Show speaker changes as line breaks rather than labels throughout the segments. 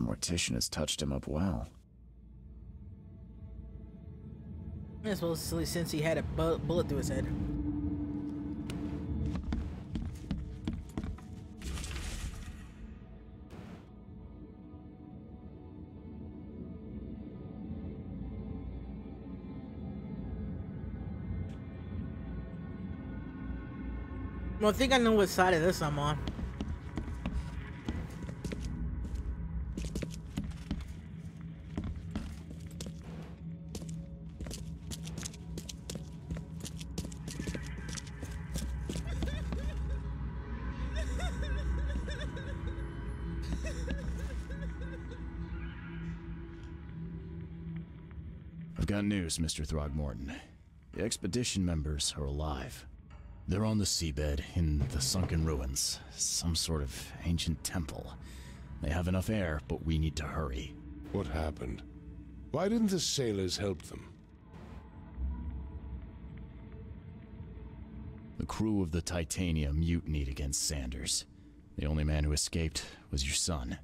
mortician has touched him up well.
Especially since he had a bullet through his head. Well, I think I know what side of this I'm on.
I've got news, Mr. Throgmorton. The expedition members are alive. They're on the seabed in the sunken ruins. Some sort of ancient temple. They have enough air, but we need to hurry.
What happened? Why didn't the sailors help them?
The crew of the Titania mutinied against Sanders. The only man who escaped was your son.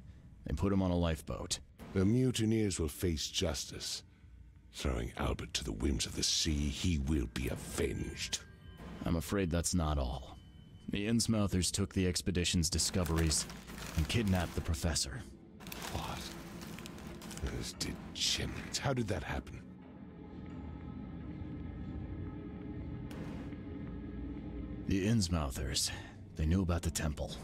They put him on a lifeboat.
The mutineers will face justice. Throwing Albert to the whims of the sea, he will be avenged.
I'm afraid that's not all. The Innsmouthers took the expedition's discoveries and kidnapped the professor.
What? Those degenerates. How did that happen?
The Innsmouthers, they knew about the temple.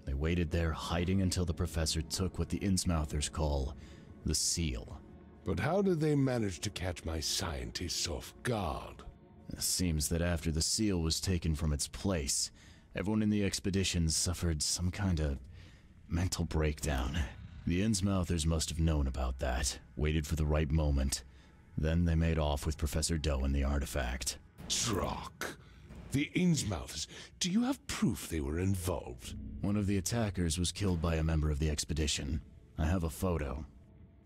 They waited there, hiding until the professor took what the Innsmouthers call the seal.
But how did they manage to catch my scientists off guard?
It seems that after the seal was taken from its place, everyone in the expedition suffered some kind of mental breakdown. The Innsmouthers must have known about that, waited for the right moment. Then they made off with Professor Doe and the artifact.
Drock. The Innsmouthers. Do you have proof they were involved?
One of the attackers was killed by a member of the expedition. I have a photo.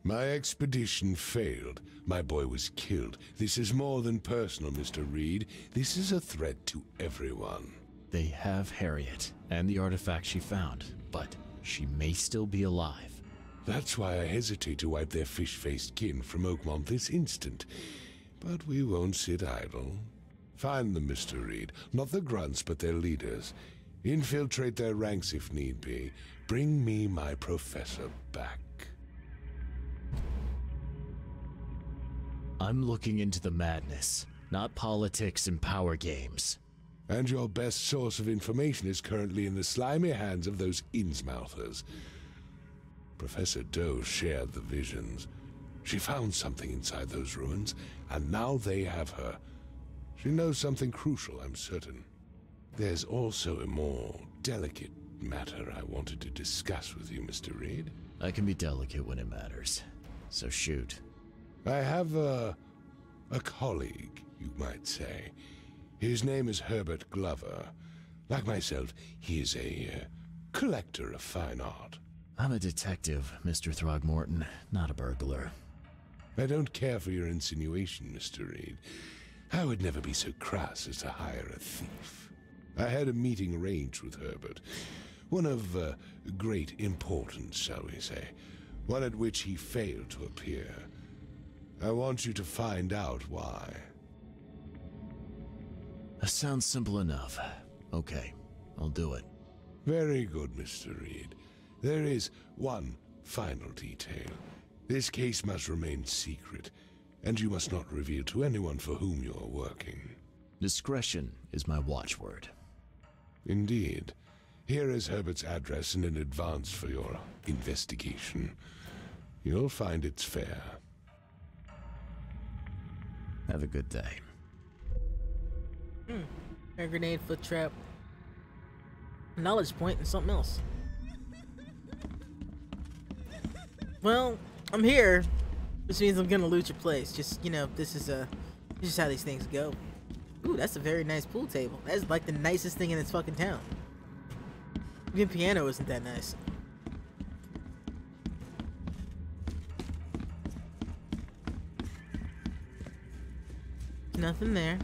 My expedition failed. My boy was killed. This is more than personal, Mr. Reed. This is a threat to everyone.
They have Harriet and the artifact she found, but she may still be alive.
That's why I hesitate to wipe their fish-faced kin from Oakmont this instant. But we won't sit idle. Find them, Mr. Reed. Not the grunts, but their leaders. Infiltrate their ranks if need be. Bring me my professor back.
I'm looking into the madness, not politics and power games.
And your best source of information is currently in the slimy hands of those Innsmouthers. Professor Doe shared the visions. She found something inside those ruins, and now they have her. She knows something crucial, I'm certain. There's also a more delicate matter I wanted to discuss with you, Mr. Reed.
I can be delicate when it matters, so shoot.
I have a colleague, you might say. His name is Herbert Glover. Like myself, he is a collector of fine art.
I'm a detective, Mr. Throgmorton, not a burglar.
I don't care for your insinuation, Mr. Reed. I would never be so crass as to hire a thief. I had a meeting arranged with Herbert. One of great importance, shall we say. One at which he failed to appear. I want you to find out why.
That sounds simple enough. Okay, I'll do it.
Very good, Mr. Reed. There is one final detail. This case must remain secret, and you must not reveal to anyone for whom you are working.
Discretion is my watchword.
Indeed. Here is Herbert's address and an advance for your investigation. You'll find it's fair.
Have a good day.
A grenade, foot trap, knowledge point, and something else. Well, I'm here. Which means I'm gonna loot your place. Just, you know, this is how these things go. Ooh, that's a very nice pool table. That's like the nicest thing in this fucking town. Even piano isn't that nice. Nothing there.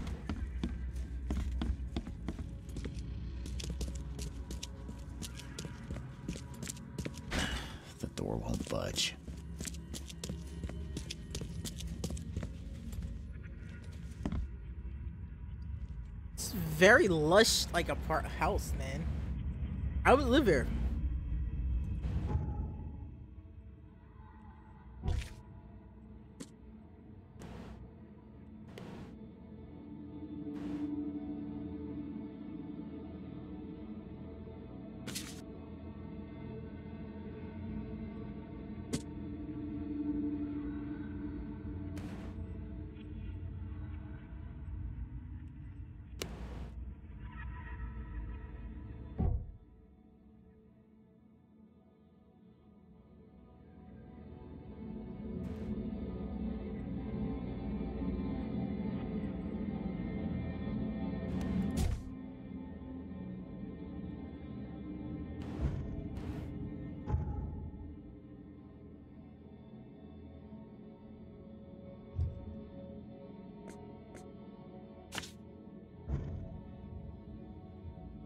The door won't budge.
It's very lush, like a house, man. I would live here.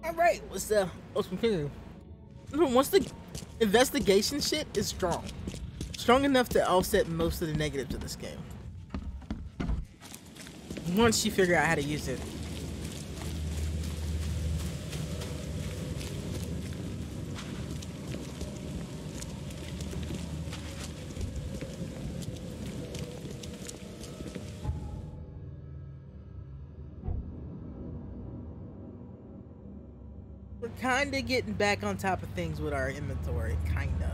Alright, what's continuing? Once the investigation shit is strong enough to offset most of the negatives of this game. Once you figure out how to use it. We're kinda getting back on top of things with our inventory, kinda.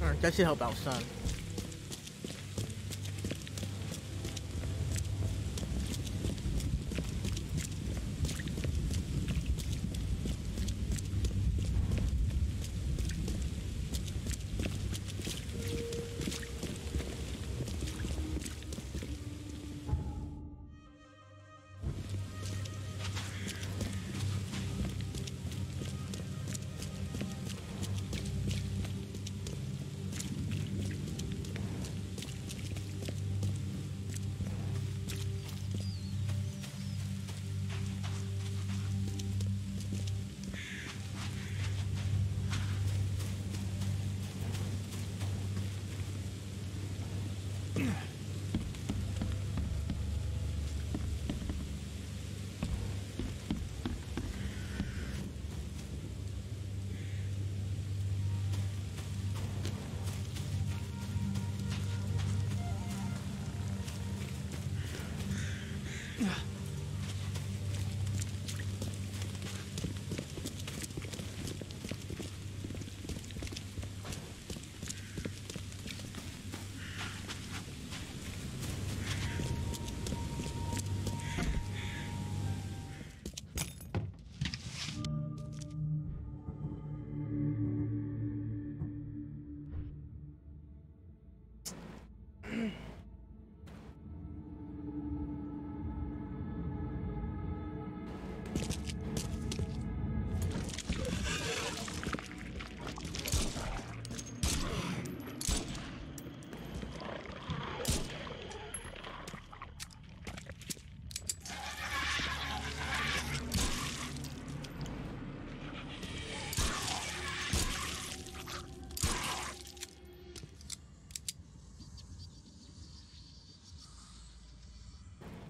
Alright, that should help out some.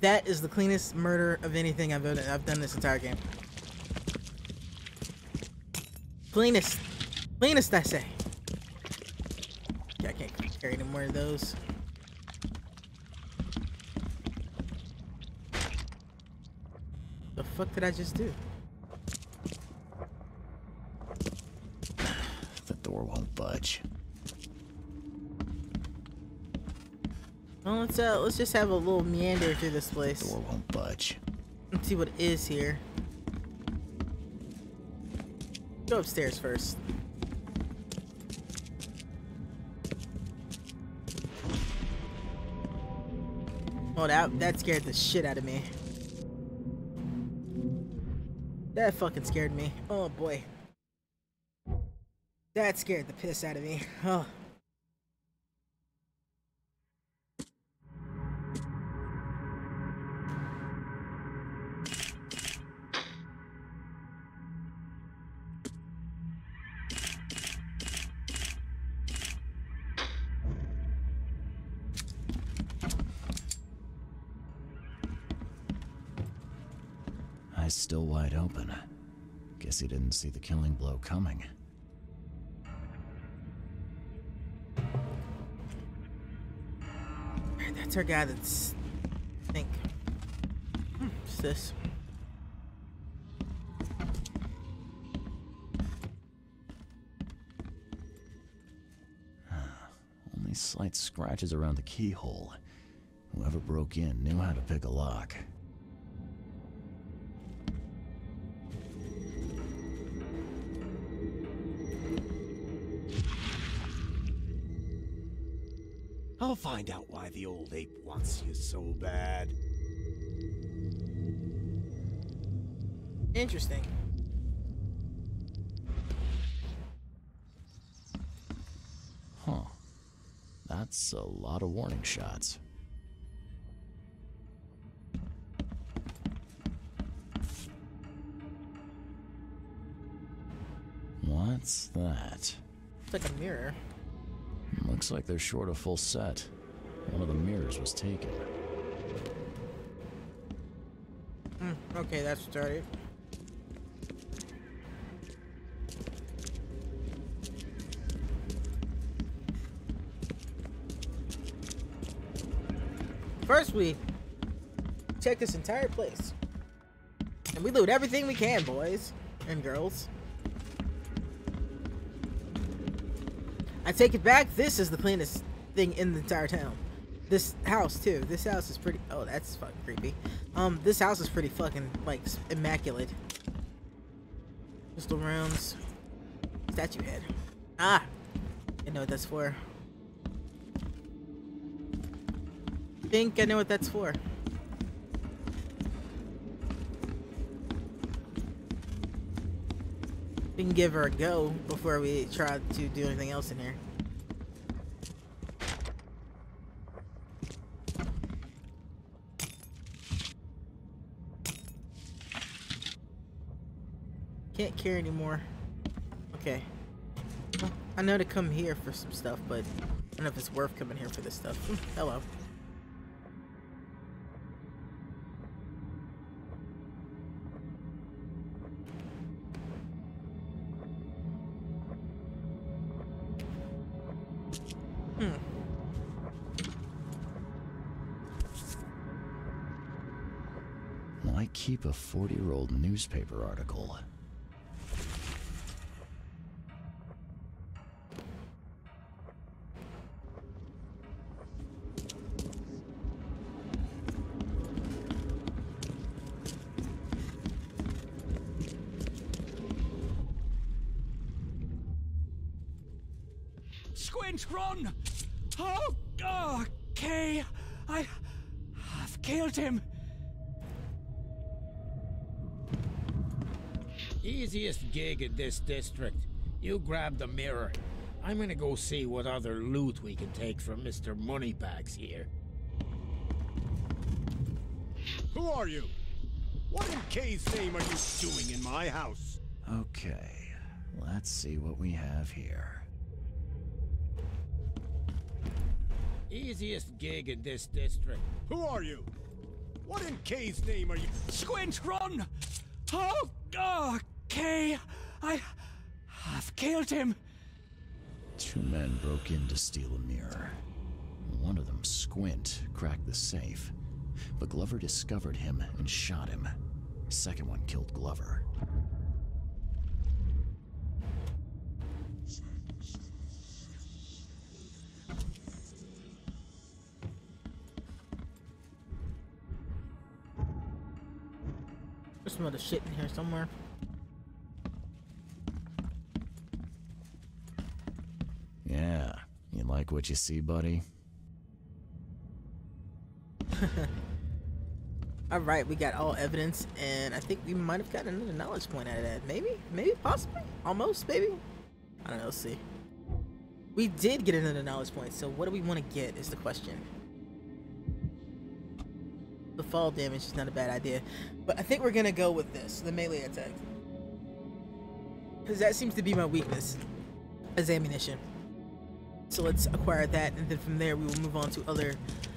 That is the cleanest murder of anything I've done this entire game. Cleanest, I say. Yeah, I can't carry any more of those. The fuck did I just do?
That won't budge.
Well, let's just have a little meander through this place.
Door won't budge.
Let's see what is here. Go upstairs first. Oh, that scared the shit out of me. That fucking scared me. Oh boy. That scared the piss out of me. Oh.
Eyes still wide open. Guess he didn't see the killing blow coming.
That's our guy that's... I think. What's this?
Only slight scratches around the keyhole. Whoever broke in knew how to pick a lock.
I'll find out why the old ape wants you so bad.
Interesting.
Huh. That's a lot of warning shots. What's that?
It's like a mirror.
Looks like they're short a full set. One of the mirrors was taken.
Okay, that's started. First, we check this entire place. And we loot everything we can, boys and girls. I take it back, this is the cleanest thing in the entire town. This house, too. This house is pretty... Oh, that's fucking creepy. This house is pretty fucking, like, immaculate. Crystal rooms. Statue head. Ah! I know what that's for. Think I know what that's for. We can give her a go before we try to do anything else in here. Can't carry anymore. Okay. Well, I know to come here for some stuff, but I don't know if it's worth coming here for this stuff. Hello.
Why keep a 40-year-old newspaper article?
Squint, run! Oh, okay. I've killed him.
Easiest gig in this district. You grab the mirror. I'm gonna go see what other loot we can take from Mr. Moneybags here.
Who are you? What in K's name are you doing in my house?
Okay, let's see what we have here.
Easiest gig in this district.
Who are you? What in K's name are you? Squint, run! Oh, okay. I've killed him.
Two men broke in to steal a mirror. One of them, Squint, cracked the safe, but Glover discovered him and shot him. The second one killed Glover.
There's some other shit in here somewhere.
Yeah, you like what you see, buddy?
Alright, we got all evidence, and I think we might have gotten another knowledge point out of that. Maybe? Maybe? Possibly? Almost? Maybe? I don't know, let's see. We did get another knowledge point, so what do we want to get is the question. The fall damage is not a bad idea, but I think we're gonna go with this, the melee attack. Because that seems to be my weakness as ammunition. So let's acquire that, and then from there we will move on to other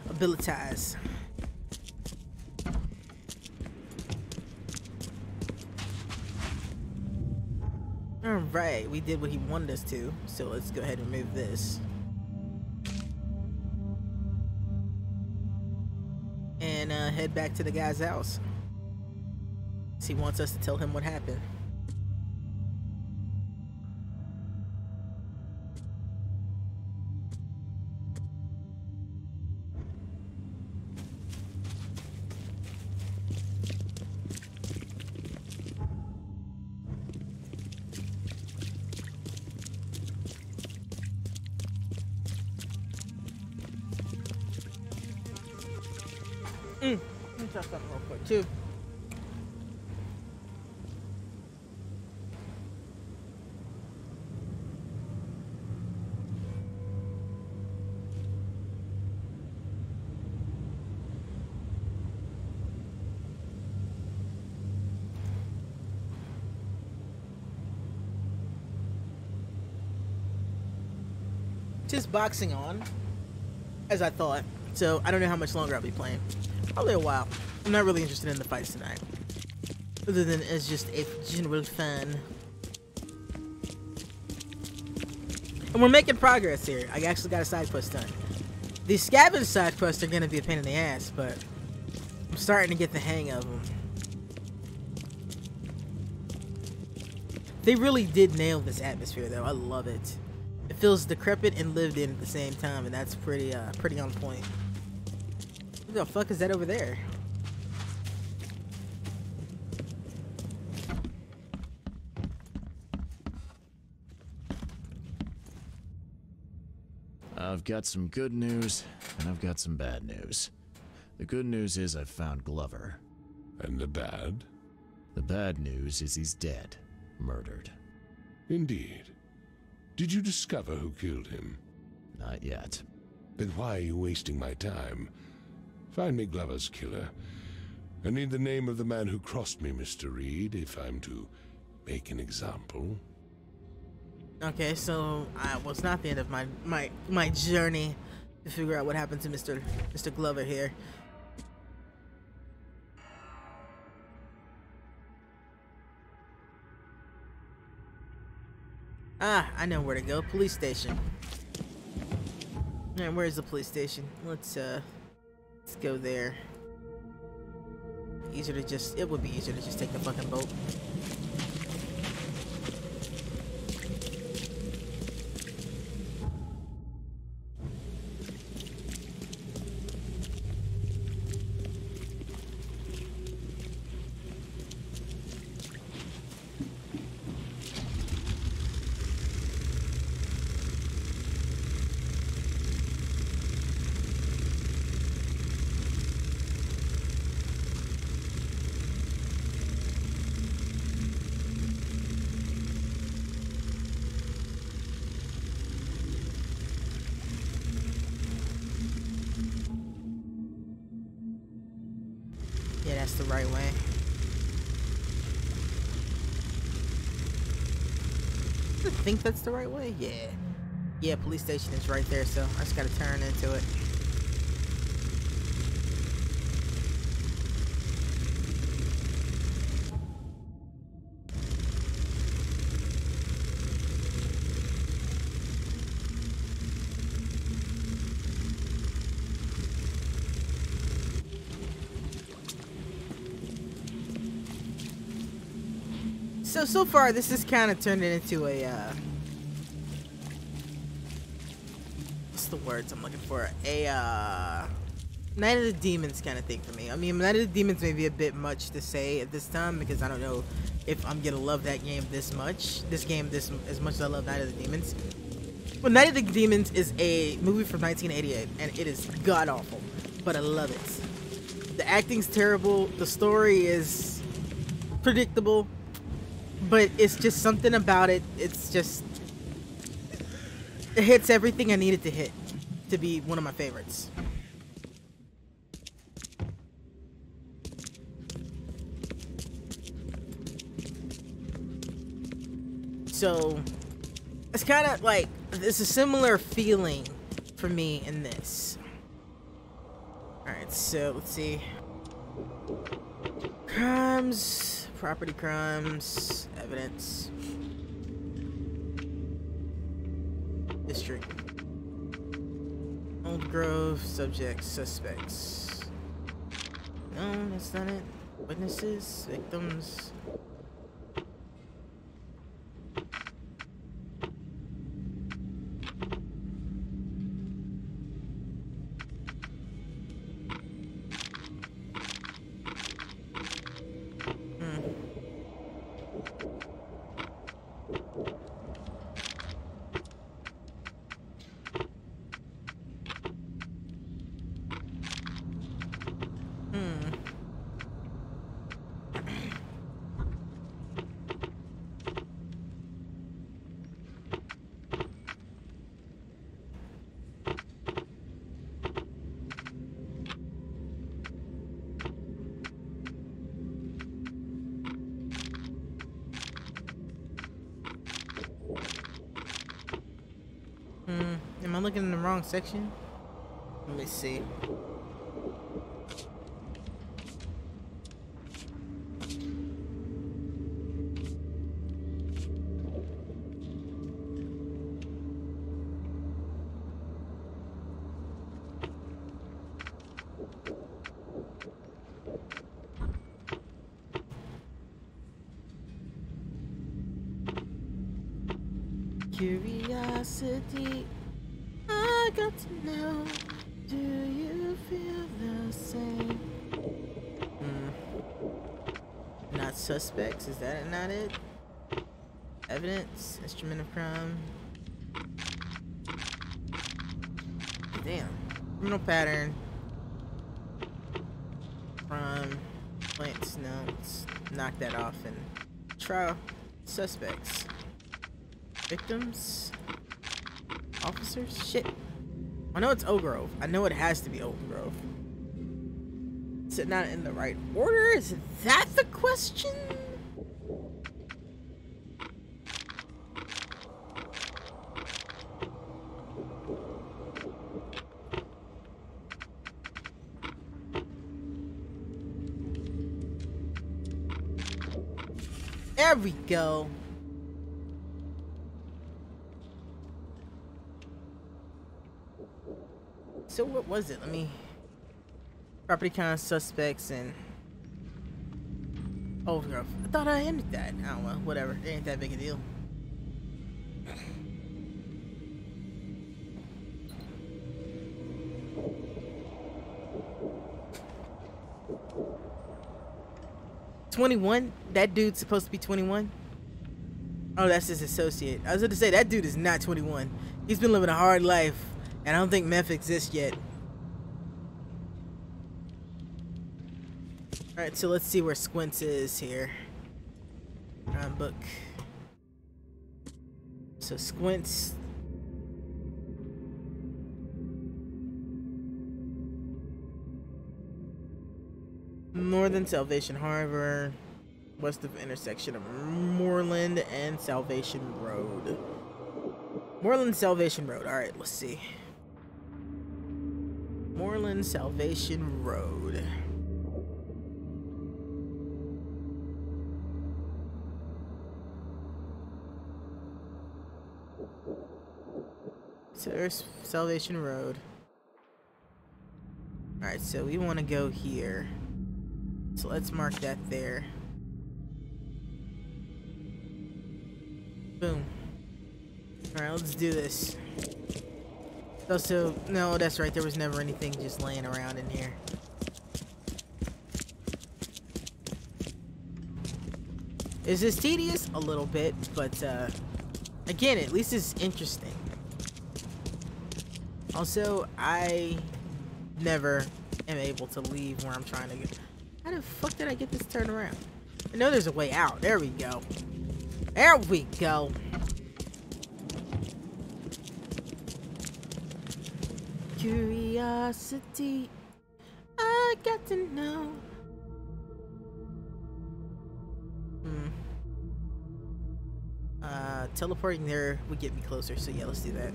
abilities. Alright, we did what he wanted us to, so let's go ahead and remove this. And head back to the guy's house. He wants us to tell him what happened. Let me try something real quick too. Just boxing on, as I thought. So I don't know how much longer I'll be playing. Probably a while. I'm not really interested in the fights tonight, other than as just a general fun. And we're making progress here. I actually got a side quest done. The scavenge side quests are gonna be a pain in the ass, but I'm starting to get the hang of them. They really did nail this atmosphere, though. I love it. It feels decrepit and lived in at the same time, and that's pretty on point. What the fuck is that over there?
I've got some good news, and I've got some bad news. The good news is I've found Glover.
And the bad?
The bad news is he's dead. Murdered.
Indeed. Did you discover who killed him?
Not yet.
Then why are you wasting my time? Find me Glover's killer. I need the name of the man who crossed me, Mr. Reed, if I'm to make an example.
Okay, so well, it's not the end of my journey to figure out what happened to Mr. Glover here. Ah, I know where to go. Police station. Alright, where's the police station? Let's go there. It would be easier to just take the fucking boat. Yeah, that's the right way. I think that's the right way. Yeah. Yeah, police station is right there, so I just gotta turn into it. So far, this has kind of turned it into a, what's the words I'm looking for? A Night of the Demons kind of thing for me. I mean, Night of the Demons may be a bit much to say at this time because I don't know if I'm gonna love that game this much. This as much as I love Night of the Demons. Well, Night of the Demons is a movie from 1988, and it is god awful, but I love it. The acting's terrible. The story is predictable, but it's just something about it. It's just it hits everything I needed to hit to be one of my favorites. So it's kind of like it's a similar feeling for me in this. Alright, so let's see. Crimes, property crimes, evidence. District. Old Grove, subjects, suspects. No, that's not it. Witnesses, victims. Am I looking in the wrong section? Let me see. Curiosity, I got to know, do you feel the same? Not suspects, is that not it? Evidence, instrument of crime. Damn. Criminal pattern. Crime. Plants, no, let's knock that off and trial. Suspects. Victims? Officers? Shit. I know it's Oak Grove. I know it has to be Oak Grove. Is it not in the right order? Is that the question? There we go. So what was it? Let me... Property crime, suspects, and... Old Grove. I thought I ended that. I don't know. Whatever. It ain't that big a deal. $21? That dude's supposed to be 21? Oh, that's his associate. I was going to say, that dude is not 21. He's been living a hard life. And I don't think meth exists yet. Alright, so let's see where Squints is here. Book. So Squints. Northern Salvation Harbor. West of intersection of Moreland and Salvation Road. Moreland Salvation Road. Alright, let's see. Moreland Salvation Road. So there's Salvation Road. Alright, so we want to go here. So let's mark that there. Boom. Alright, let's do this. Also, no, that's right. There was never anything just laying around in here. Is this tedious? A little bit, but again, at least it's interesting. Also, I never am able to leave where I'm trying to get. How the fuck did I get this turned around? I know there's a way out. There we go. There we go. Curiosity, I got to know. Teleporting there would get me closer, so yeah, let's do that.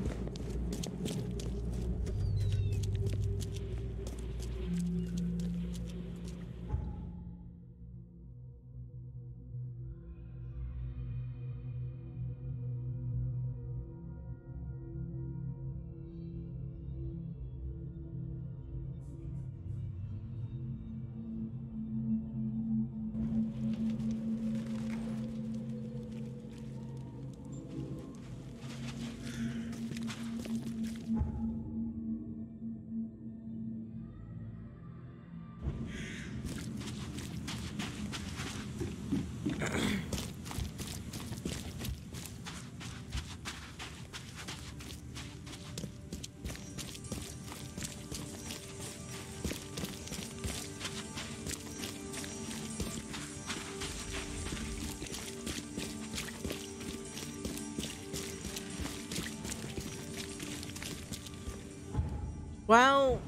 While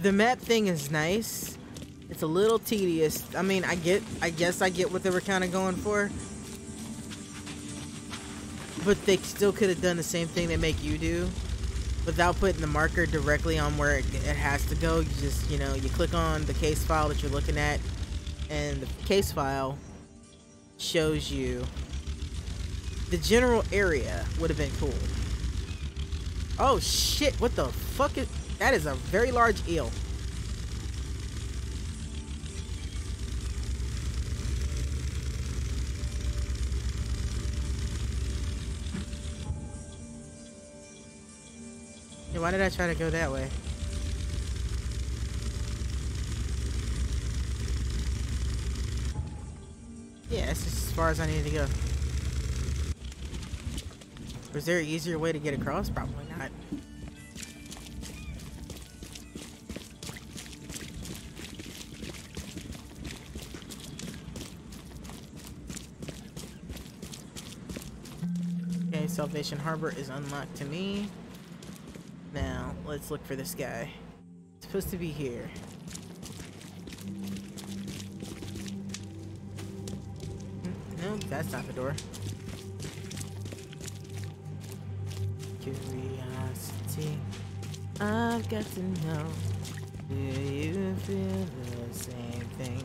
the map thing is nice, it's a little tedious. I mean, I guess I get what they were kind of going for. But they still could have done the same thing they make you do without putting the marker directly on where it has to go. You just, you know, you click on the case file that you're looking at, and the case file shows you the general area. Would have been cool. Oh shit, what the fuck is... That is a very large eel. Hey, why did I try to go that way? Yeah, that's just as far as I need to go. Was there an easier way to get across? Probably not. Salvation Harbor is unlocked to me. Now, let's look for this guy. It's supposed to be here. No, that's not the door. Curiosity, I've got to know. Do you feel the same thing?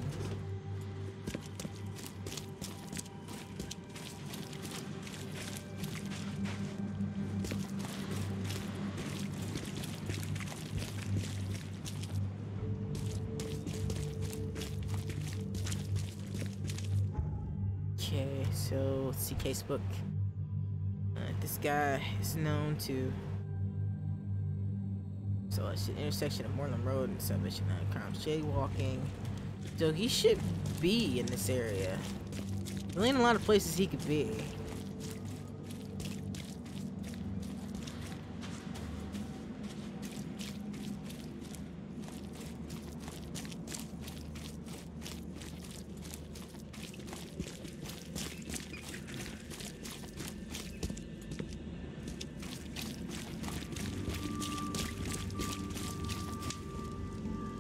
Okay, so let's see casebook. This guy is known to it's the intersection of Moreland Road and Salvation Crimes jaywalking. So he should be in this area. There ain't a lot of places he could be.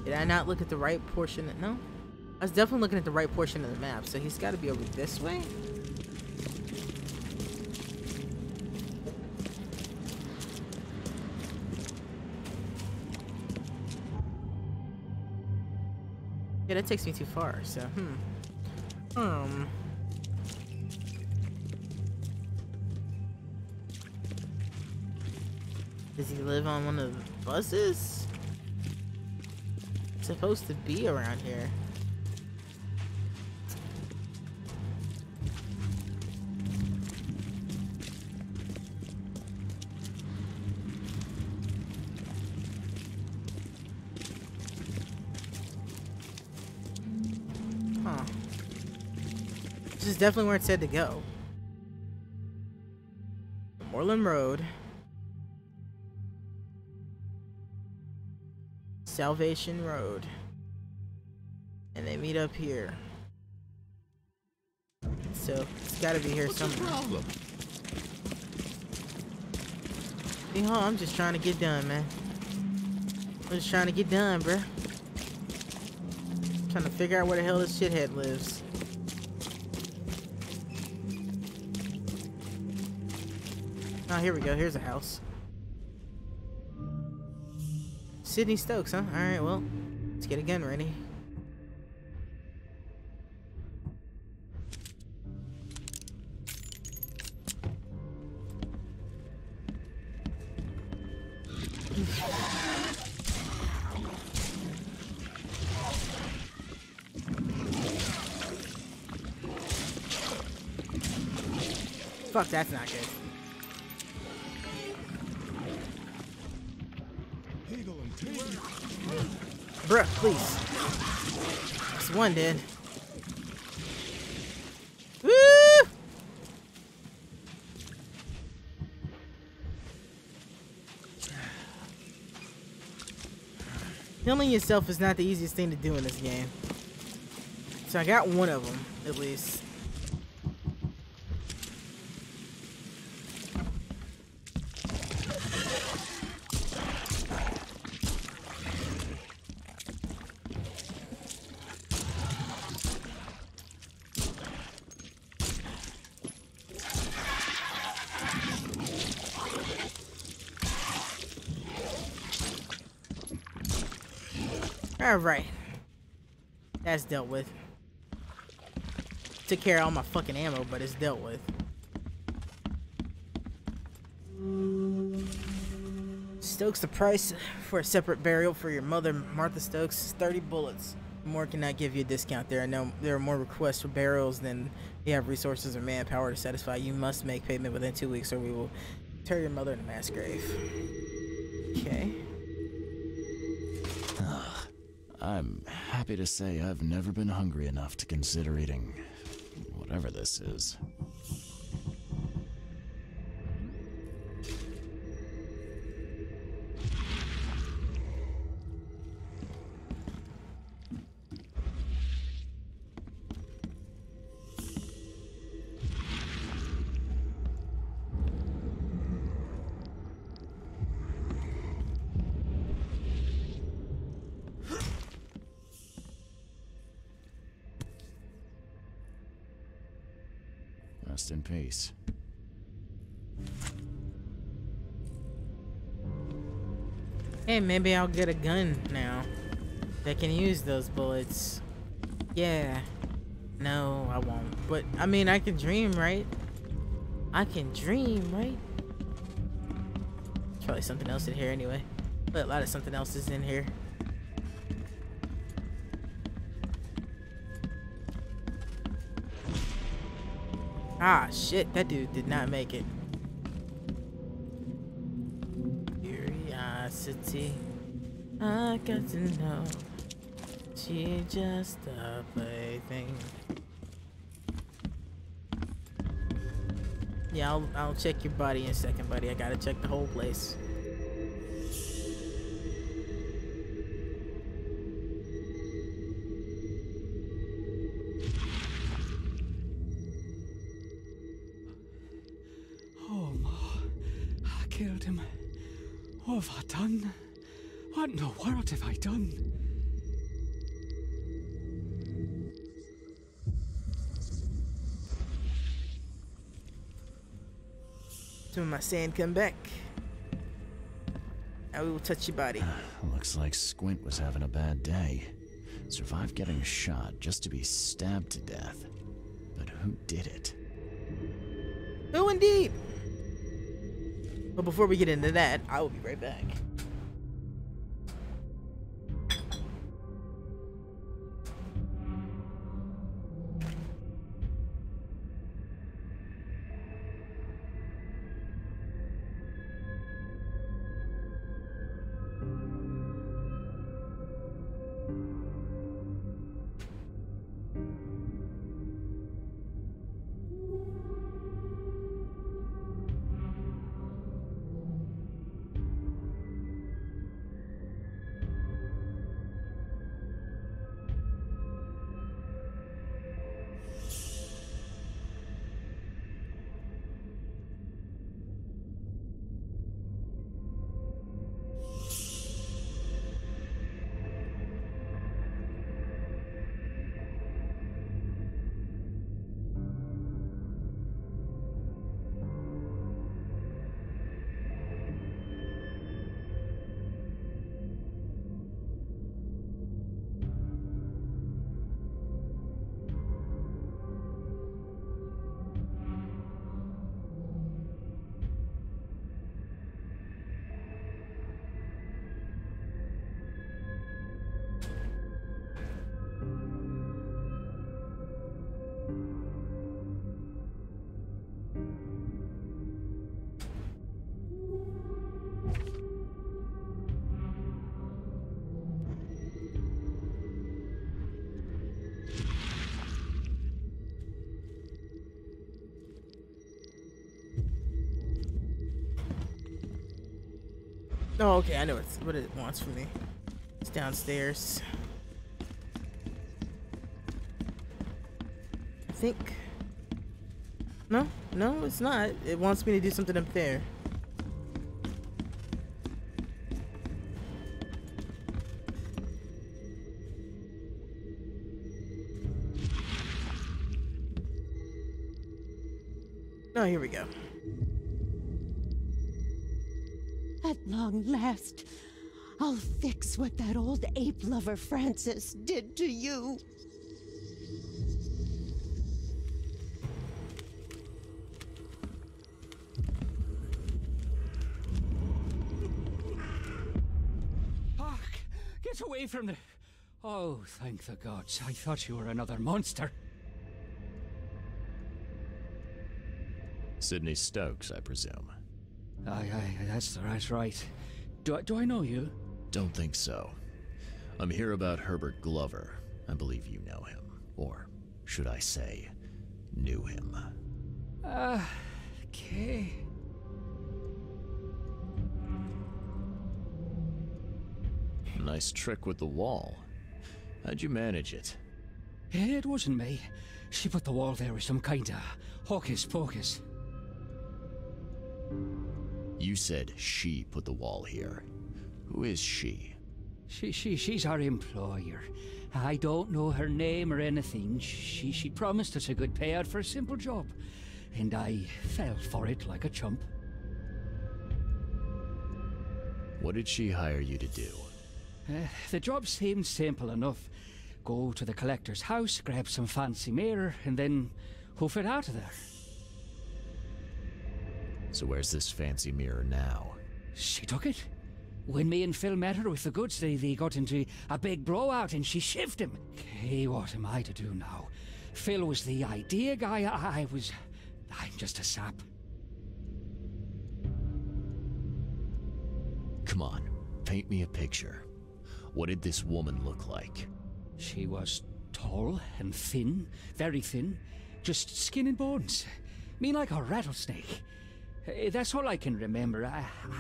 Did I not look at the right portion? No? I was definitely looking at the right portion of the map, so he's got to be over this way? Yeah, that takes me too far, so, Does he live on one of the buses? Supposed to be around here. This is definitely where it said to go. Moreland Road. Salvation Road. And they meet up here. So it's gotta be here somewhere.
Problem.
I'm just trying to get done, man. I'm just trying to get done, bruh. Trying to figure out where the hell this shithead lives. Oh, here we go. Here's a house. Sydney Stokes, huh? Alright, well, let's get a gun ready. Fuck, that's not good. Bruh, please. That's one dead. Woo! Healing yourself is not the easiest thing to do in this game. So I got one of them, at least. Alright. That's dealt with. Took care of all my fucking ammo, but it's dealt with. Stokes, the price for a separate burial for your mother, Martha Stokes, is 30 bullets. More cannot give you a discount there. I know there are more requests for burials than you have resources or manpower to satisfy. You must make payment within 2 weeks or we will interr your mother in a mass grave. Okay.
I'm happy to say I've never been hungry enough to consider eating whatever this is. Rest in peace.
Hey, maybe I'll get a gun now that can use those bullets. Yeah. No, I won't. But, I mean, I can dream, right? I can dream, right? There's probably something else in here anyway. But a lot of something else is in here. Ah, shit, that dude did not make it. Curiosity, I got to know. She just a plaything. Yeah, I'll check your body in a second, buddy. I gotta check the whole place.
Killed him. What have I done? What in the world have I done?
Some of my sand come back. Now we will touch your body.
Looks like Squint was having a bad day. Survived getting shot just to be stabbed to death. But who did it?
Oh, indeed. But before we get into that, I will be right back. Oh, okay, I know what it wants from me. It's downstairs. I think. No, it's not. It wants me to do something up there. Oh, here we go.
At long last, I'll fix what that old ape lover Francis did to you.
Oh, get away from the... Oh, thank the gods. I thought you were another monster.
Sydney Stokes, I presume.
Aye, that's right. Do I know you?
Don't think so. I'm here about Herbert Glover. I believe you know him. Or should I say, knew him.
Okay.
Nice trick with the wall. How'd you manage it?
It wasn't me. She put the wall there with some kind of hocus pocus.
You said she put the wall here. Who is she?
She's our employer. I don't know her name or anything. She promised us a good payout for a simple job. And I fell for it like a chump.
What did she hire you to do?
The job seemed simple enough. Go to the collector's house, grab some fancy mirror, and then hoof it out of there.
So where's this fancy mirror now?
She took it. When me and Phil met her with the goods, they got into a big blowout and she shivved him. Okay, what am I to do now? Phil was the idea guy, I'm just a sap.
Come on, paint me a picture. What did this woman look like?
She was tall and thin, very thin, just skin and bones. Me like a rattlesnake. That's all I can remember.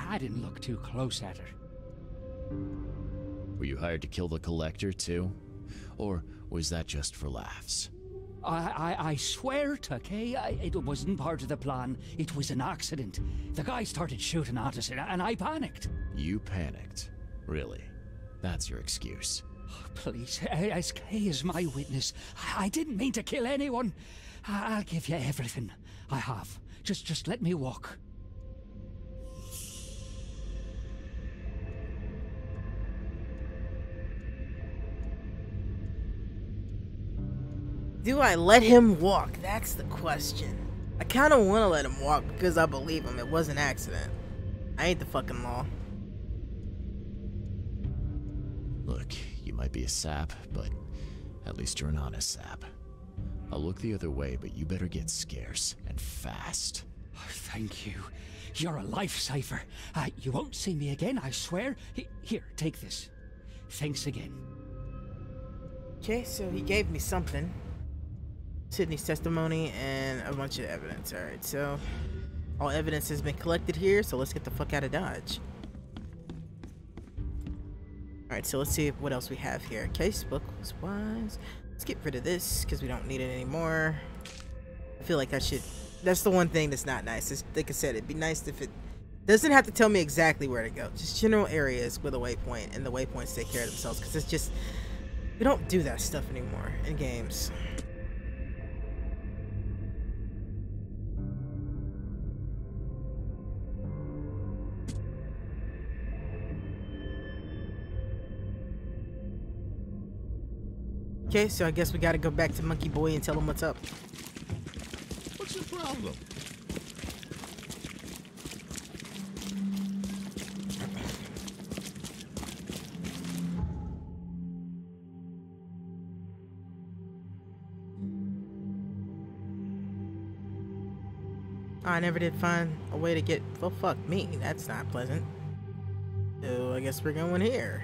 I didn't look too close at her.
Were you hired to kill the collector too? Or was that just for laughs?
I swear to Kay, it wasn't part of the plan. It was an accident. The guy started shooting at us and I panicked.
You panicked? Really? That's your excuse?
Please, as Kay is my witness, I didn't mean to kill anyone. I'll give you everything I have. Just let me walk.
Do I let him walk? That's the question. I kind of want to let him walk because I believe him. It was an accident. I ain't the fucking law.
Look, you might be a sap, but at least you're an honest sap. I'll look the other way, but you better get scarce, and fast.
Oh, thank you. You're a lifesaver. You won't see me again, I swear. Here, take this. Thanks again.
Okay, so he gave me something. Sydney's testimony and a bunch of evidence. Alright, so all evidence has been collected here, so let's get the fuck out of Dodge. Alright, so let's see what else we have here. Casebook was wise. Let's get rid of this because we don't need it anymore. I feel like that's the one thing that's not nice. Like I said, it'd be nice if it doesn't have to tell me exactly where to go. Just general areas with a waypoint, and the waypoints take care of themselves, because it's just, we don't do that stuff anymore in games. Okay, so I guess we gotta go back to Monkey Boy and tell him what's up.
What's the problem?
I never did find a way to get, well, fuck me, that's not pleasant. So I guess we're going here.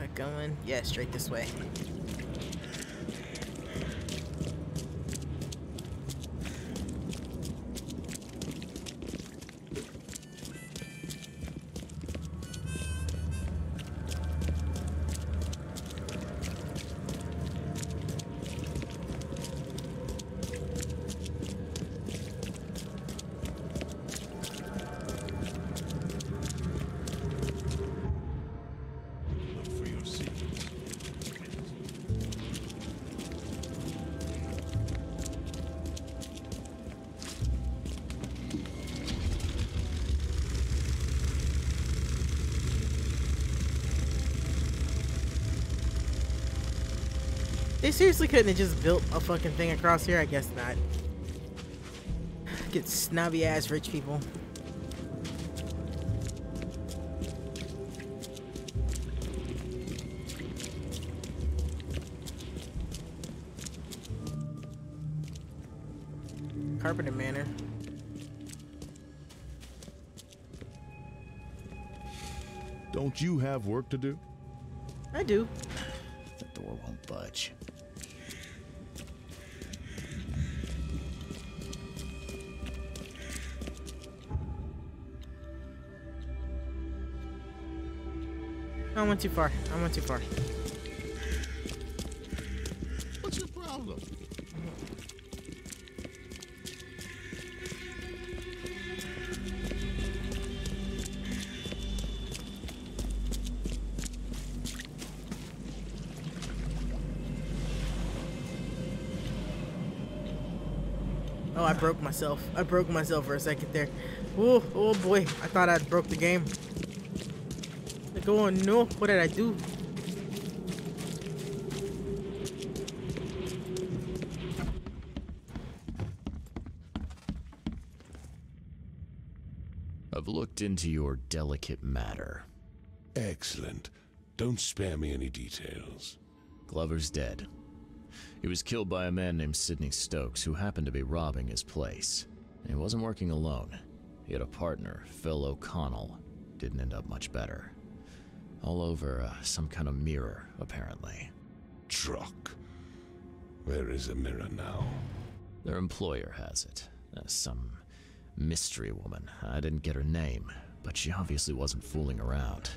that going? Yeah, straight this way. They seriously couldn't have just built a fucking thing across here? I guess not. Get snobby ass rich people. Carpenter Manor.
Don't you have work to do?
I do.
The door won't budge.
I went too far. I went too far.
What's your problem?
Oh, I broke myself. I broke myself for a second there. Oh, oh boy. I thought I broke the game. Like, oh no, what did I do?
I've looked into your delicate matter.
Excellent. Don't spare me any details.
Glover's dead. He was killed by a man named Sidney Stokes, who happened to be robbing his place. He wasn't working alone. He had a partner, Phil O'Connell. Didn't end up much better. All over some kind of mirror, apparently.
Truck. Where is the mirror now?
Their employer has it. Some mystery woman. I didn't get her name, but she obviously wasn't fooling around.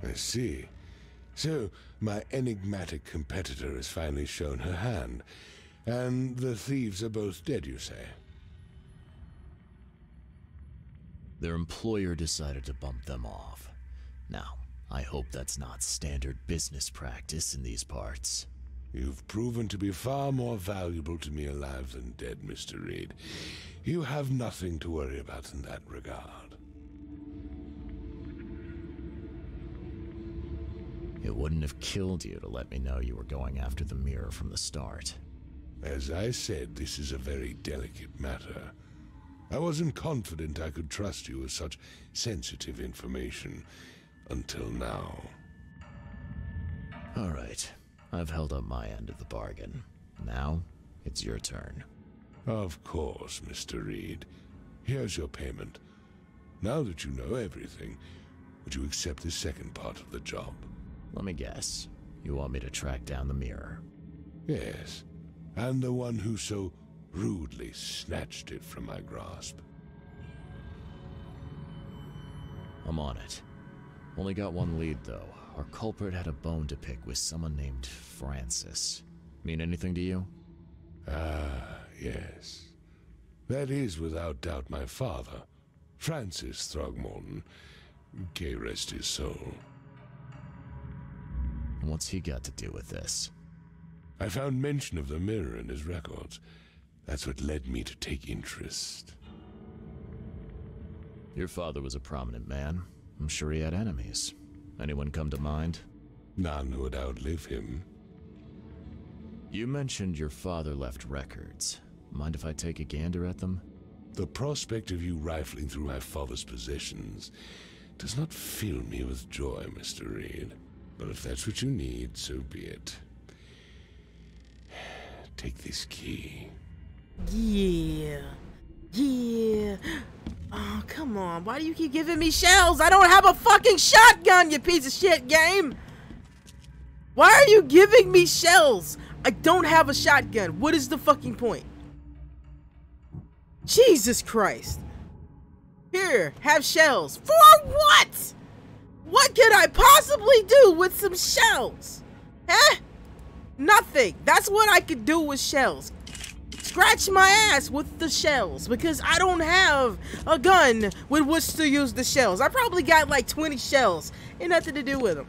I see. So, my enigmatic competitor has finally shown her hand. And the thieves are both dead, you say?
Their employer decided to bump them off. Now, I hope that's not standard business practice in these parts.
You've proven to be far more valuable to me alive than dead, Mr. Reed. You have nothing to worry about in that regard.
It wouldn't have killed you to let me know you were going after the mirror from the start.
As I said, this is a very delicate matter. I wasn't confident I could trust you with such sensitive information until now.
All right. I've held up my end of the bargain. Now, it's your turn.
Of course, Mr. Reed. Here's your payment. Now that you know everything, would you accept the second part of the job?
Let me guess. You want me to track down the mirror?
Yes, and the one who so rudely snatched it from my grasp.
I'm on it. Only got one lead, though. Our culprit had a bone to pick with someone named Francis. Mean anything to you?
Ah, yes. That is without doubt my father, Francis Throgmorton. May rest his soul.
And what's he got to do with this?
I found mention of the mirror in his records. That's what led me to take interest.
Your father was a prominent man. I'm sure he had enemies. Anyone come to mind?
None who would outlive him.
You mentioned your father left records. Mind if I take a gander at them?
The prospect of you rifling through my father's possessions does not fill me with joy, Mr. Reed. But if that's what you need, so be it. Take this key.
Yeah. Yeah. Oh, come on. Why do you keep giving me shells? I don't have a fucking shotgun, you piece of shit game! Why are you giving me shells? I don't have a shotgun. What is the fucking point? Jesus Christ. Here, have shells. For what? What could I possibly do with some shells? Huh? Nothing. That's what I could do with shells. Scratch my ass with the shells because I don't have a gun with which to use the shells. I probably got like 20 shells. Ain't nothing to do with them.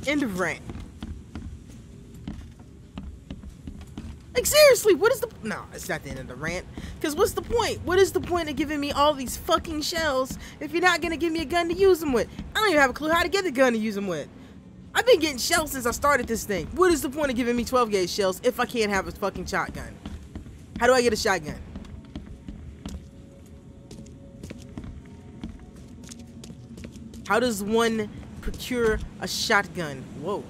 End of rant. Like, seriously, what is the... No, it's not the end of the rant. Because what's the point? What is the point of giving me all these fucking shells if you're not going to give me a gun to use them with? I don't even have a clue how to get the gun to use them with. I've been getting shells since I started this thing. What is the point of giving me 12 gauge shells if I can't have a fucking shotgun? How do I get a shotgun? How does one procure a shotgun? Whoa.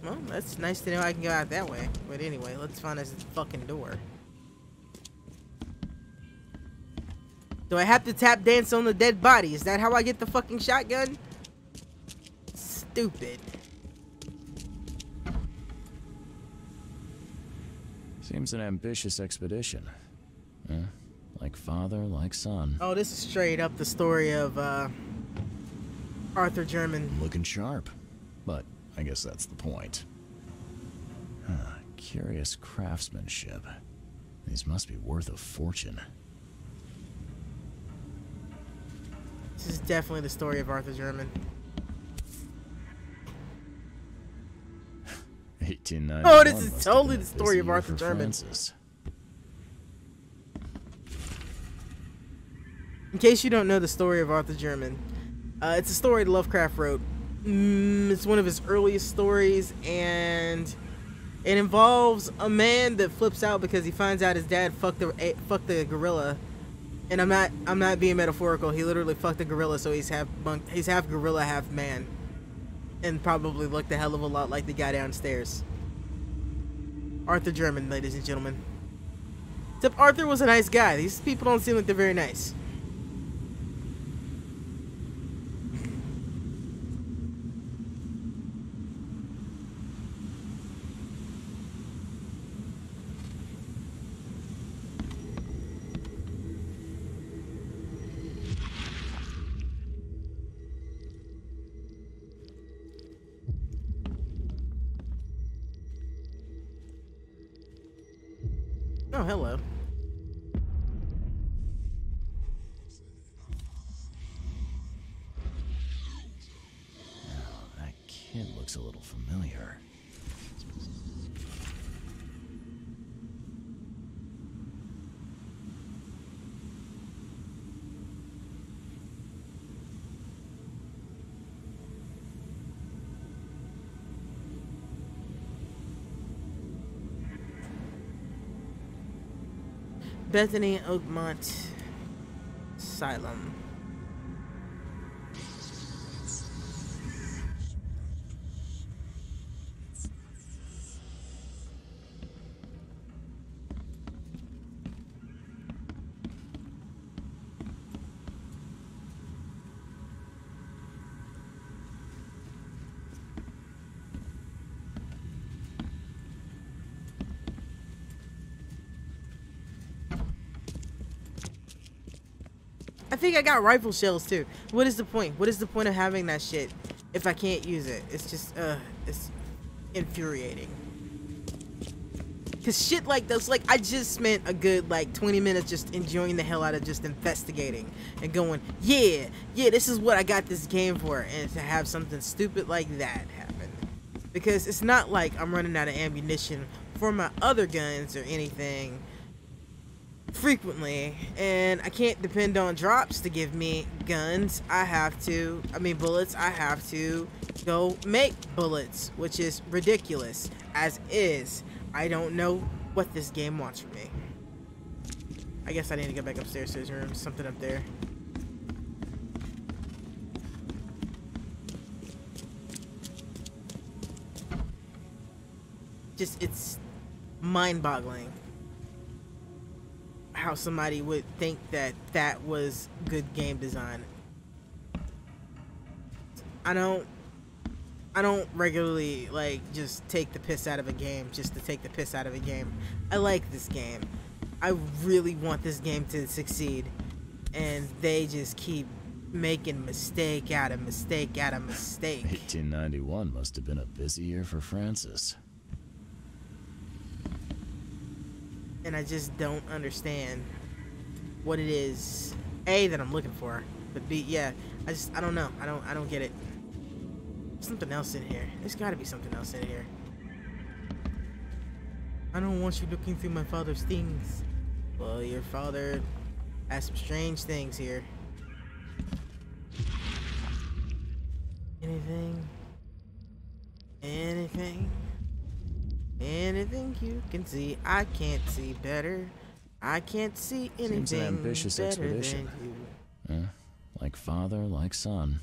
Well, that's nice to know I can go out that way. But anyway, let's find this fucking door. Do I have to tap dance on the dead body? Is that how I get the fucking shotgun? Stupid.
Seems an ambitious expedition. Like father, like son.
Oh, this is straight up the story of Arthur German.
Looking sharp. But I guess that's the point. Curious craftsmanship. These must be worth a fortune.
This is definitely the story of Arthur German.
1891.
Oh, this is
must have
totally
been
the
a
story
busy
of
year
Arthur
for
German.
Francis.
In case you don't know the story of Arthur German, it's a story Lovecraft wrote. It's one of his earliest stories, and it involves a man that flips out because he finds out his dad fucked the gorilla. And I'm not being metaphorical. He literally fucked a gorilla, so he's half gorilla, half man, and probably looked a hell of a lot like the guy downstairs. Arthur German, ladies and gentlemen. Except Arthur was a nice guy. These people don't seem like they're very nice. Oh, hello.
That kid looks a little familiar.
Bethany Oakmont Asylum. I think I got rifle shells too. What is the point? What is the point of having that shit if I can't use it? It's just, it's infuriating. Cause shit like this, like I just spent a good like 20 minutes just enjoying the hell out of just investigating and going, yeah, this is what I got this game for, and to have something stupid like that happen. Because it's not like I'm running out of ammunition for my other guns or anything frequently, and I can't depend on drops to give me bullets. I have to go make bullets, which is ridiculous as is. I don't know what this game wants from me. I guess I need to go back upstairs to his room. Something up there. Just, it's mind-boggling how somebody would think that that was good game design. I don't regularly like just take the piss out of a game just to take the piss out of a game. I like this game. I really want this game to succeed, and they just keep making mistake out of mistake out of mistake.
1891 must have been a busy year for Francis.
And I just don't understand what it is, A, that I'm looking for, but B, yeah, I don't know. I don't get it. There's something else in here. There's gotta be something else in here. I don't want you looking through my father's things. Well, your father has some strange things here. Anything? Anything? Anything you can see, I can't see better. I can't see anything.
Seems an ambitious
better
expedition.
than you.
Like father, like son.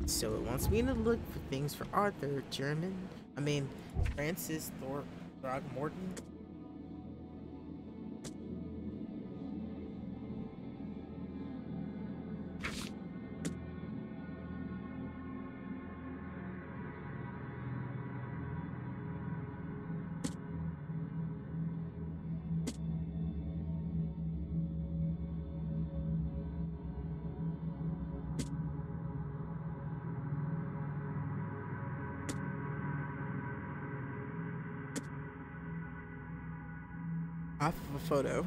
So it wants me to look for things for Arthur Francis Throgmorton. Off of a photo.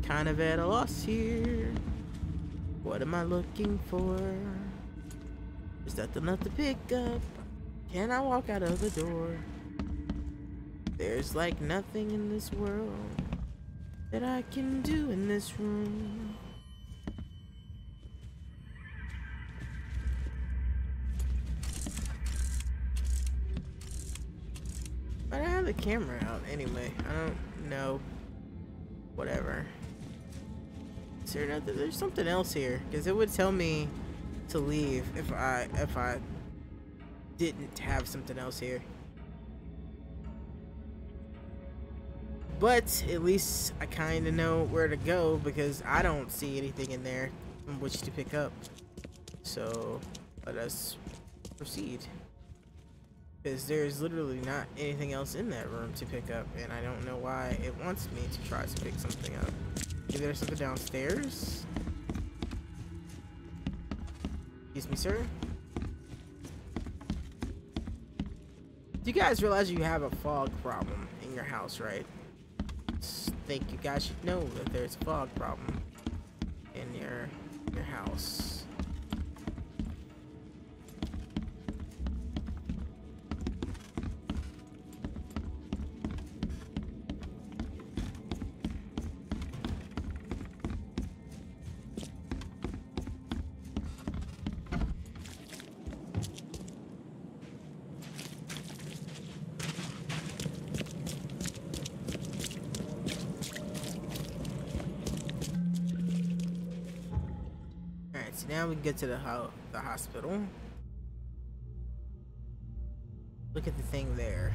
Kind of at a loss here. What am I looking for? Is that enough to pick up? Can I walk out of the door? There's like nothing in this world that I can do in this room. But I have the camera out anyway. I don't know. Whatever. Is there nothing? There's something else here, because it would tell me to leave if I didn't have something else here. But at least I kind of know where to go, because I don't see anything in there from which to pick up. So let us proceed, because there's literally not anything else in that room to pick up, and I don't know why it wants me to try to pick something up. Maybe there's something downstairs? Excuse me, sir? Do you guys realize you have a fog problem in your house, right? Think you guys should know that there's a fog problem in your house. So now we get to the hospital. Look at the thing there.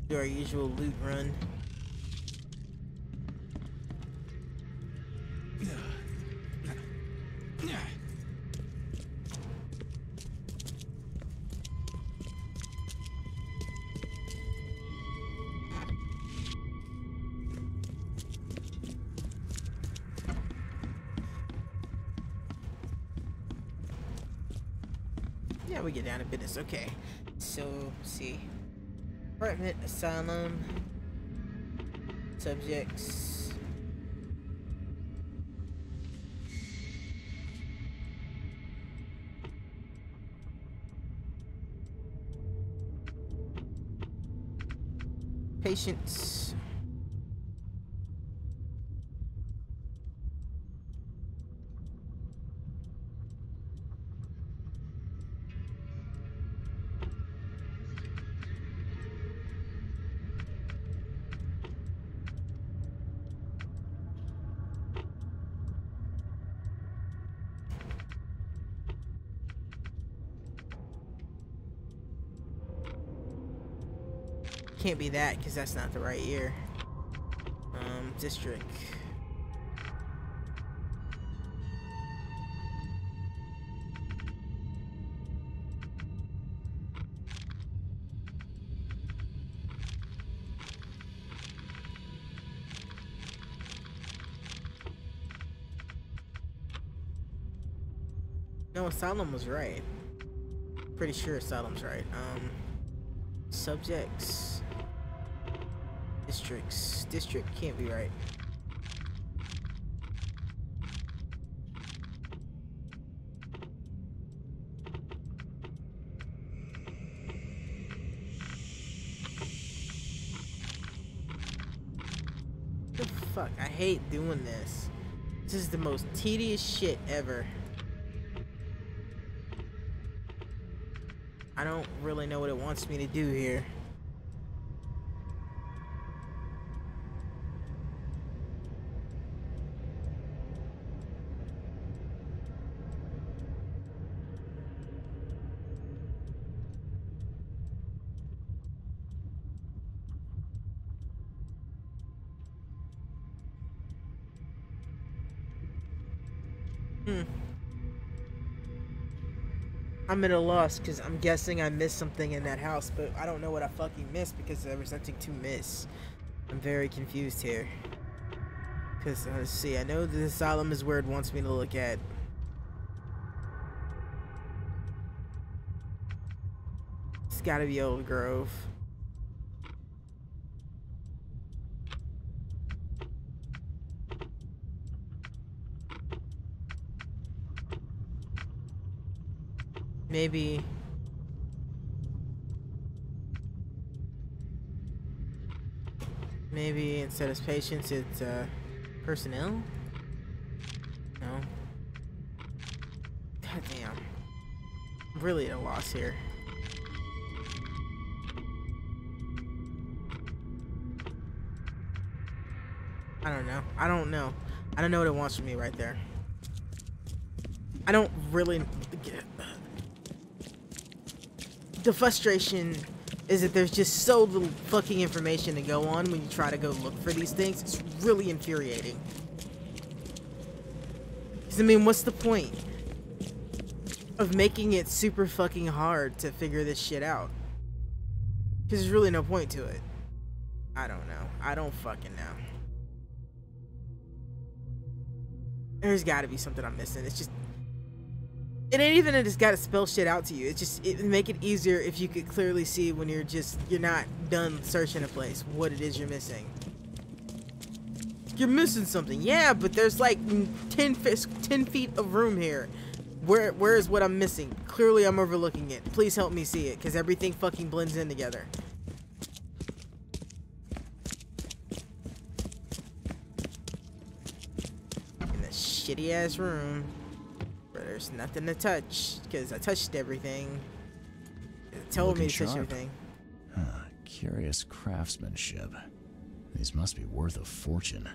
Do our usual loot run. Yeah, we get down to business. Okay. So, let's see. Apartment, asylum, subjects. Patients. Can't be that because that's not the right year. District. No, asylum was right. Pretty sure asylum's right. Subjects. Districts. District can't be right. The fuck? I hate doing this. This is the most tedious shit ever. I don't really know what it wants me to do here. I'm at a loss because I'm guessing I missed something in that house, but I don't know what I fucking missed because there was something to miss. I'm very confused here. Because, let's see, I know the asylum is where it wants me to look at. It's gotta be Old Grove. Maybe instead of patients, it's personnel? No. God damn. I'm really at a loss here. I don't know. I don't know what it wants from me right there. I don't really get. The frustration is that there's just so little fucking information to go on when you try to go look for these things. It's really infuriating. Because, I mean, what's the point of making it super fucking hard to figure this shit out? Because there's really no point to it. I don't know. I don't fucking know. There's gotta be something I'm missing. It's just... It ain't even that it's gotta spell shit out to you. It's just, it would make it easier if you could clearly see when you're not done searching a place what it is you're missing. You're missing something. Yeah, but there's like 10 feet of room here. Where is what I'm missing? Clearly I'm overlooking it. Please help me see it, because everything fucking blends in together. In this shitty ass room. There's nothing to touch because I touched everything. It told me to touch everything.
Curious craftsmanship. These must be worth a fortune.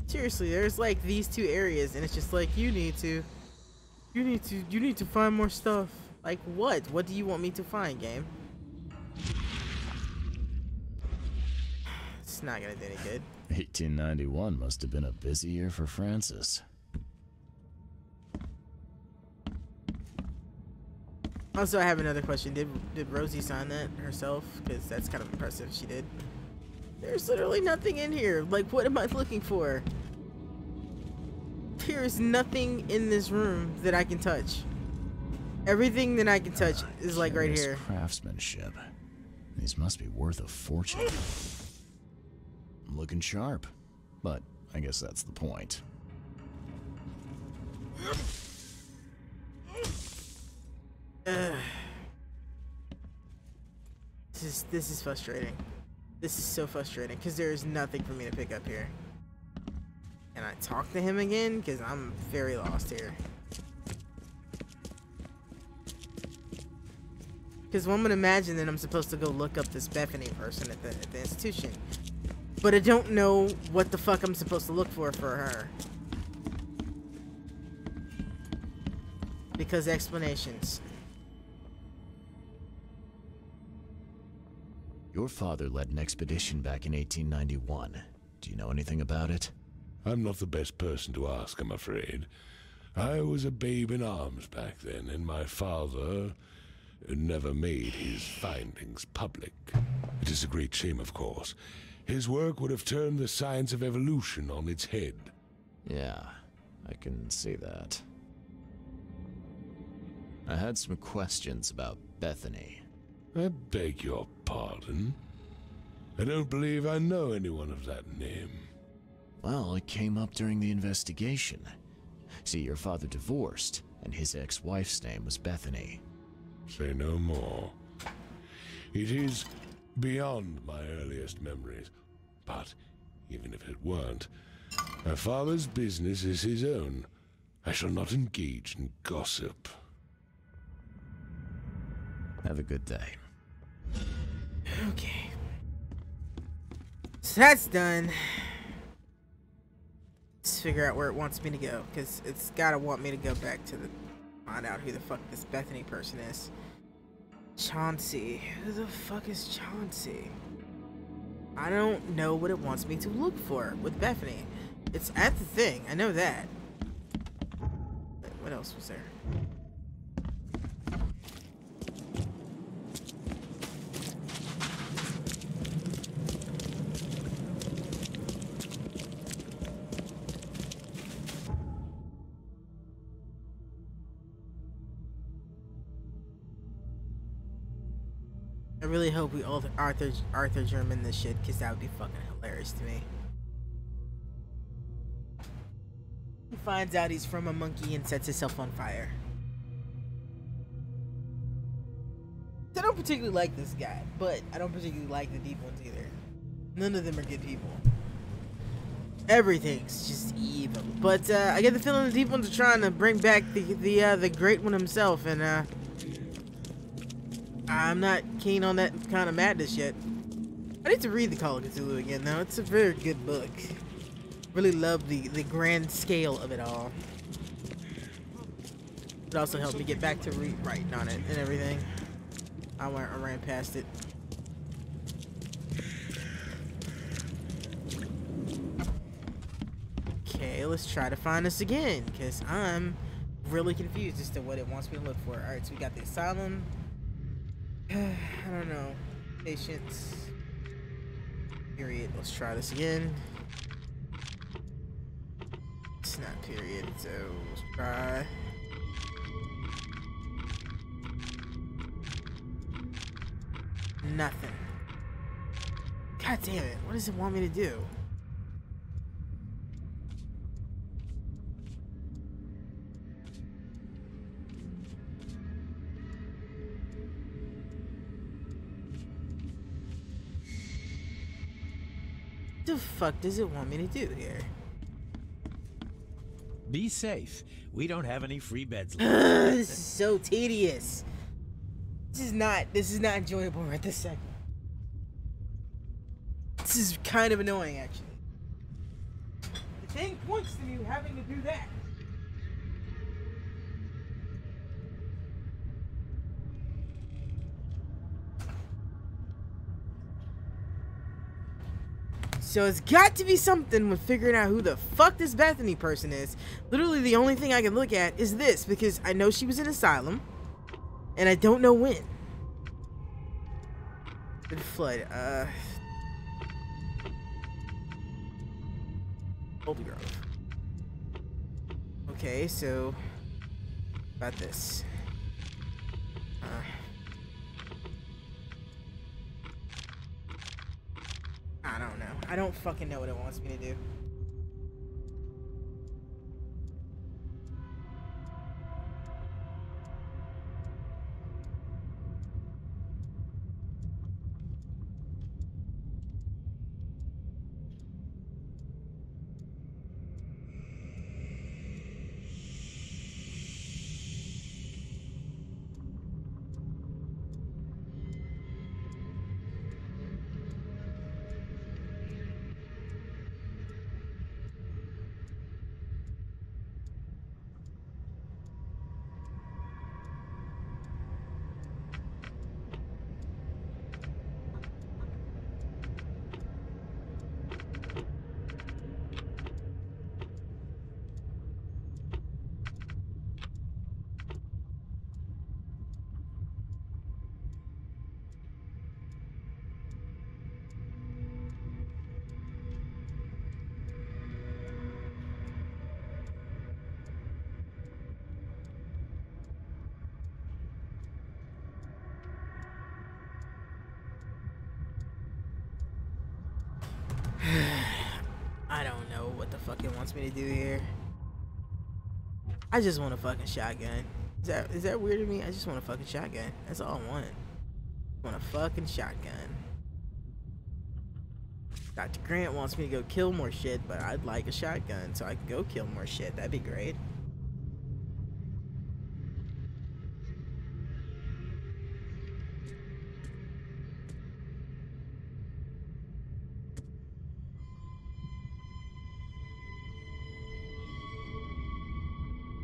Seriously, there's like these two areas and it's just like you need to find more stuff. Like what? What do you want me to find, game? It's not gonna do any good.
1891 must have been a busy year for Francis.
Also, I have another question. Did Rosie sign that herself? Because that's kind of impressive. She did. There's literally nothing in here. Like, what am I looking for? There is nothing in this room that I can touch. Everything that I can touch is like right here.
Craftsmanship. These must be worth a fortune. I'm looking sharp, but I guess that's the point.
This is frustrating. This is so frustrating because there is nothing for me to pick up here. Can I talk to him again? Because I'm very lost here. Because one would imagine that I'm supposed to go look up this Bethany person at the institution. But I don't know what the fuck I'm supposed to look for her. Because explanations.
Your father led an expedition back in 1891. Do you know anything about it?
I'm not the best person to ask, I'm afraid. I was a babe in arms back then, and my father never made his findings public. It is a great shame, of course. His work would have turned the science of evolution on its head.
Yeah, I can see that. I had some questions about Bethany.
I beg your pardon? I don't believe I know anyone of that name.
Well, it came up during the investigation. See, your father divorced, and his ex-wife's name was Bethany.
Say no more. It is beyond my earliest memories. But even if it weren't, my father's business is his own. I shall not engage in gossip.
Have a good day.
Okay. So that's done. Let's figure out where it wants me to go, because it's gotta want me to go back to the find out who the fuck this Bethany person is. Chauncey. Who the fuck is Chauncey? I don't know what it wants me to look for with Bethany. It's at the thing. I know that. What else was there? I really hope we all Arthur German this shit, because that would be fucking hilarious to me. He finds out he's from a monkey and sets himself on fire. I don't particularly like this guy, but I don't particularly like the deep ones either. None of them are good people. Everything's just evil. But I get the feeling the deep ones are trying to bring back the great one himself, and I'm not keen on that kind of madness yet. I need to read the Call of Cthulhu again, though. It's a very good book. Really love the grand scale of it all. It also helped me get back to writing on it and everything. I ran past it. Okay, let's try to find this again, because I'm really confused as to what it wants me to look for. Alright, so we got the asylum. I don't know. Patience. Period. Let's try this again. It's not period, so let's try. Nothing. God damn it. What does it want me to do? What the fuck does it want me to do here?
Be safe. We don't have any free beds left.
This is so tedious. This is not enjoyable right this second. This is kind of annoying, actually. The thing points to me having to do that. So it's got to be something with figuring out who the fuck this Bethany person is. Literally the only thing I can look at is this, because I know she was in asylum. And I don't know when. Good flood. Holy Grove. Okay, so about this. I don't know. I don't fucking know what it wants me to do. I don't know what the fuck it wants me to do here. I just want a fucking shotgun. Is that weird to me? I just want a fucking shotgun. That's all I want. I want a fucking shotgun. Dr. Grant wants me to go kill more shit, but I'd like a shotgun so I can go kill more shit. That'd be great.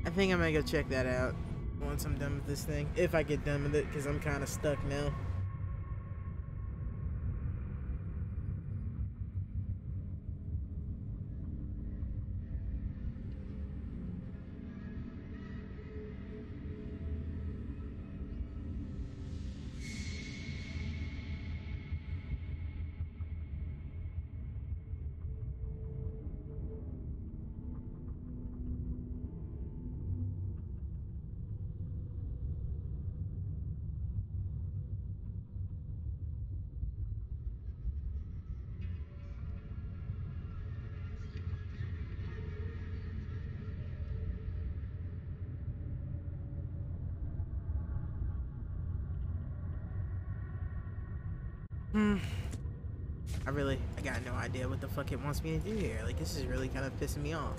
I think I'm gonna go check that out once I'm done with this thing. If I get done with it, because I'm kind of stuck now. I got no idea what the fuck it wants me to do here. Like, this is really kind of pissing me off.